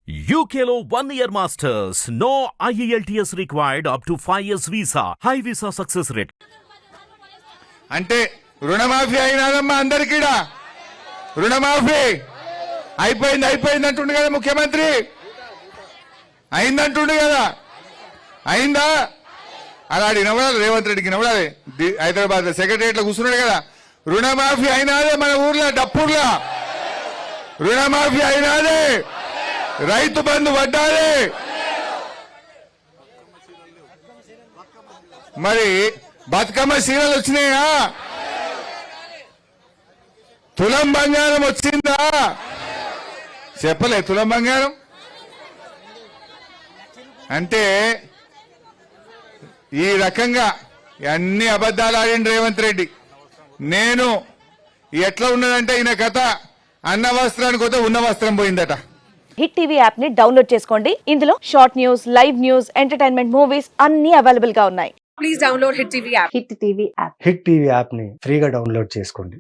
UKLO 1 year masters. No IELTS required up to 5 years visa. High visa success rate. అంటే రుణమాఫీ అయినాదమ్మా అందరికీడా రుణమాఫీ అయిపోయింది అంటుండు కదా ముఖ్యమంత్రి అయిందంటుండు కదా అయిందా అలాంటి నవ్వాలి రేవంత్ రెడ్డికి నవ్వాలి హైదరాబాద్ సెక్రటరియట్లో కూర్చున్నాడు కదా రుణమాఫీ అయినాదే మన ఊర్లో డప్పూర్లో రుణమాఫీ అయినాదే రైతు బంధు పడ్డాలి మరి బతుకమ్మ సీరలు వచ్చినాయా తులం బంగారం వచ్చిందా చెప్పలే తులం బంగారం అంటే ఈ రకంగా అన్ని అబద్ధాలు ఆడిండు రేవంత్ రెడ్డి నేను ఎట్లా ఉన్నదంటే ఈయన కథ అన్న వస్త్రానికి పోతే ఉన్న వస్త్రం పోయిందట. హిట్ టీవీ యాప్ ని డౌన్లోడ్ చేసుకోండి. ఇందులో short news, live news, entertainment movies అన్ని అవైలబుల్ గా ఉన్నాయి. Please download Hit TV app. Hit TV app. Hit TV app ని ఫ్రీగా డౌన్లోడ్ చేసుకోండి.